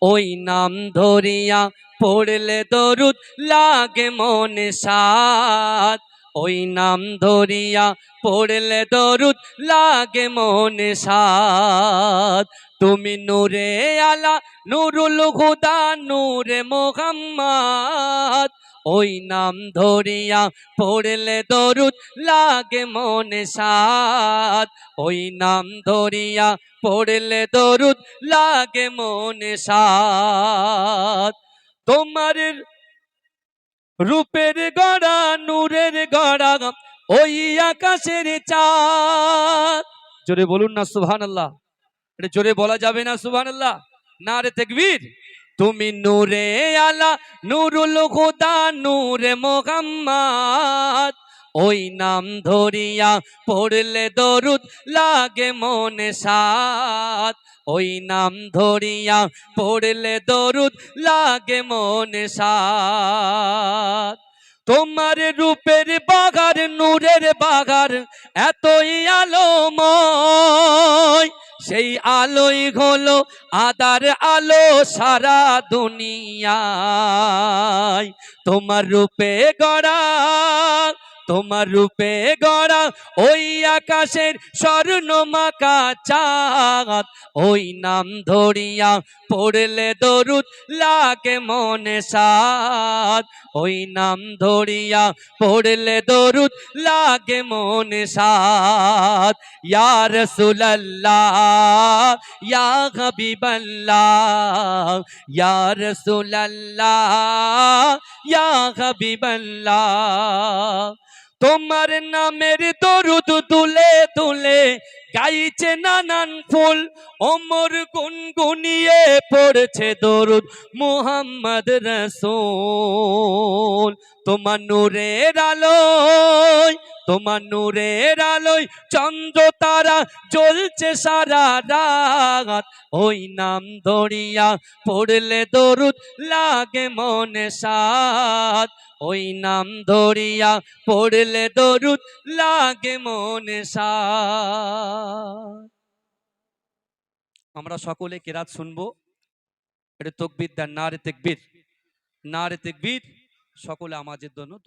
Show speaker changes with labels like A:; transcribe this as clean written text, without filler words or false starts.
A: ওই নাম ধরিয়া পড়লে দরুদ লাগে মনে সাদ। ওই নাম ধরিয়া পড়লে দরুদ লাগে মনে সাদ। তুমি নূরে আলা নুরুল হুদা নূরে মোহাম্মদ। ওই নাম ধরিয়া পড়লে দরুদ লাগে মনে সাদ। ওই নাম ধরিয়া পড়লে দরুদ লাগে মনে সাদ। তোমার রূপের গড়া নূরের গড়া ওই আকাশের চাঁদ। জোরে বলুন না সুবহানাল্লাহ। এটা জোরে বলা যাবে না সুবহানাল্লাহ? নারে তাকবীর। তুমি নূরে আলা নুরুল হুদা নূরে মোহাম্মদ। ওই নাম ধরিয়া পড়লে দরুদ লাগে মনে সাদ। ওই নাম ধরিয়া পড়লে দরুদ লাগে মনে সাদ। তোমার রূপের বাগার নূরের বাগার এতই আলোময়, সেই আলোই হলো আদার আলো সারা দুনিয়ায়। তোমার রূপে গড়া, তোমার রূপে গড়া ওই আকাশের স্বর্ণমাকা চাঁদ। ওই নাম ধরিয়া পড়লে দরুদ লাগে মনে সাদ। ওই নাম ধরিয়া পড়লে দরুদ লাগে মনে সাদ। ইয়া রাসূলুল্লাহ ইয়া হাবিবাল্লাহ, ইয়া রাসূলুল্লাহ ইয়া হাবিবাল্লাহ। তোমার নামের দরুদ তুলে তুলে গাইছে নানান ফুল, ওমর গুনগুনিয়ে পড়ছে দরুদ মুহাম্মদ রাসূল। তোমার নূরের আলোয়, তোমার নূরের আলোয় চন্দ্র তারা জ্বলছে সারা রাত। ওই নাম ধরিয়া পড়লে দরুদ লাগে মনে সাদ। ওই নাম ধরিয়া পড়লে দরুদ লাগে মনে সাদ। আমরা সকলে কেরাত শুনবো। এটা তাকবীর দেন, নারে তাকবীর, নারে তাকবীর। সকলে আমাদের জন্য